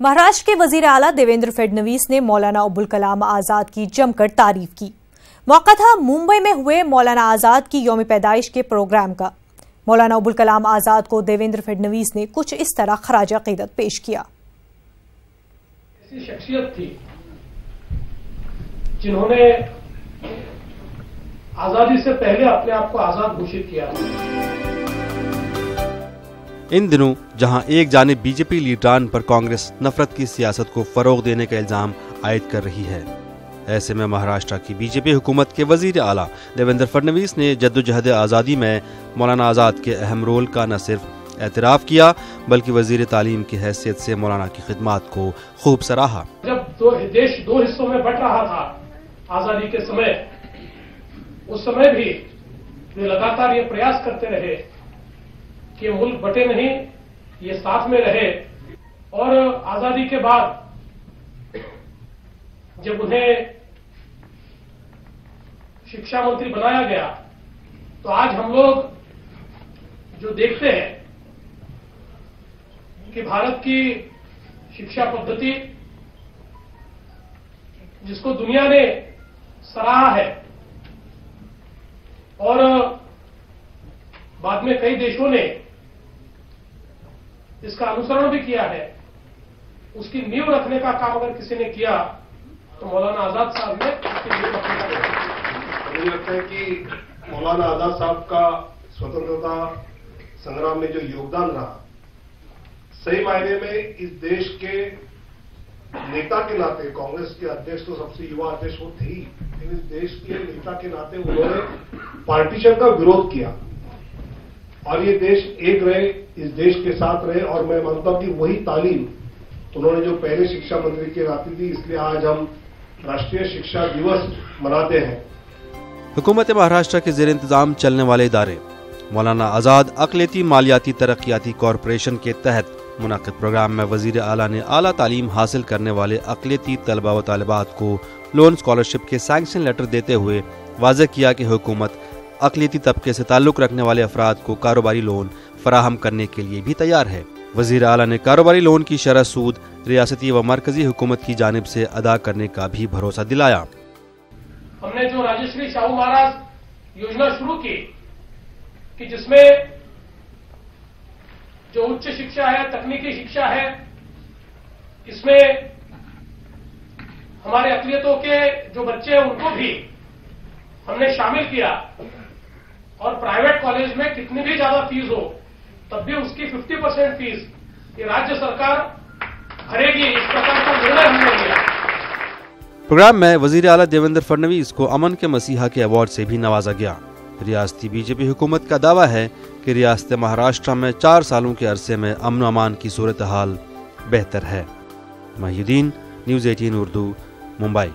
महाराष्ट्र के वजीर आला देवेंद्र फडणवीस ने मौलाना अबुल कलाम आजाद की जमकर तारीफ की। मौका था मुंबई में हुए मौलाना आजाद की यौम पैदाइश के प्रोग्राम का। मौलाना अबुल कलाम आजाद को देवेंद्र फडणवीस ने कुछ इस तरह खराज अकीदत पेश किया। ऐसी शख्सियत थी जिन्होंने आजादी से पहले अपने आप को आजाद घोषित किया। इन दिनों जहां एक जानिब बीजेपी लीडरान पर कांग्रेस नफरत की सियासत को फरोग देने का इल्जाम आयद कर रही है, ऐसे में महाराष्ट्र की बीजेपी हुकूमत के वजीर आला देवेंद्र फडणवीस ने जद्दोजहद आज़ादी में मौलाना आजाद के अहम रोल का न सिर्फ एतराफ़ किया बल्कि वजीर तालीम की हैसियत से मौलाना की खिदमात को खूब सराहा। जब देश दो हिस्सों में बंट रहा था आजादी के समय, उस समय भी वे लगातार ये प्रयास करते रहे कि मुल्क बटे नहीं, ये साथ में रहे। और आजादी के बाद जब उन्हें शिक्षा मंत्री बनाया गया तो आज हम लोग जो देखते हैं कि भारत की शिक्षा पद्धति जिसको दुनिया ने सराहा है और बाद में कई देशों ने इसका अनुसरण भी किया है, उसकी नींव रखने का काम अगर किसी ने किया तो मौलाना आजाद साहब ने उसकी नींव रखने का काम। मुझे लगता है कि मौलाना आजाद साहब का स्वतंत्रता संग्राम में जो योगदान रहा, सही मायने में इस देश के नेता के नाते, कांग्रेस के अध्यक्ष तो सबसे युवा अध्यक्ष वो थे ही, लेकिन इस देश के नेता के नाते उन्होंने पार्टीशन का विरोध किया और ये देश एक रहे, इस देश के साथ रहे। और मैं मानता हूं कि वही तालीम उन्होंने जो पहले शिक्षा मंत्री के नाते दी, इसलिए आज हम राष्ट्रीय शिक्षा दिवस मनाते हैं। हुकूमत महाराष्ट्र के जेर इंतजाम चलने वाले इदारे मौलाना आजाद अक़लियती मालियाती तरक्याती कॉरपोरेशन के तहत मुनाक़िद प्रोग्राम में वजीर आला ने आला तालीम हासिल करने वाले अक़लियती तलबा व तालिबात को लोन स्कॉलरशिप के सैंक्शन लेटर देते हुए वाज़ेह किया कि हुकूमत अक़लियती तबके से ताल्लुक़ रखने वाले अफराद को कारोबारी लोन फराहम करने के लिए भी तैयार है। वज़ीर आला ने कारोबारी लोन की शरह सूद रियासती व मरकजी हुकूमत की जानिब से अदा करने का भी भरोसा दिलाया। हमने जो राजश्री शाहू महाराज योजना शुरू की कि जिसमें जो उच्च शिक्षा है, तकनीकी शिक्षा है, इसमें हमारे अक़लियतों के जो बच्चे हैं उनको भी हमने शामिल किया और प्राइवेट कॉलेज में कितनी भी ज्यादा फीस हो तब भी उसकी 50% फीस ये राज्य सरकार भरेगी, इस प्रकार का निर्णय हमने लिया। प्रोग्राम में वजीर आला देवेंद्र फडणवीस को अमन के मसीहा के अवार्ड से भी नवाजा गया। रियासती बीजेपी हुकूमत का दावा है कि रियासत महाराष्ट्र में 4 सालों के अरसे में अमन अमान की सूरत हाल बेहतर है। महिउद्दीन, न्यूज़ 18 उर्दू, मुंबई।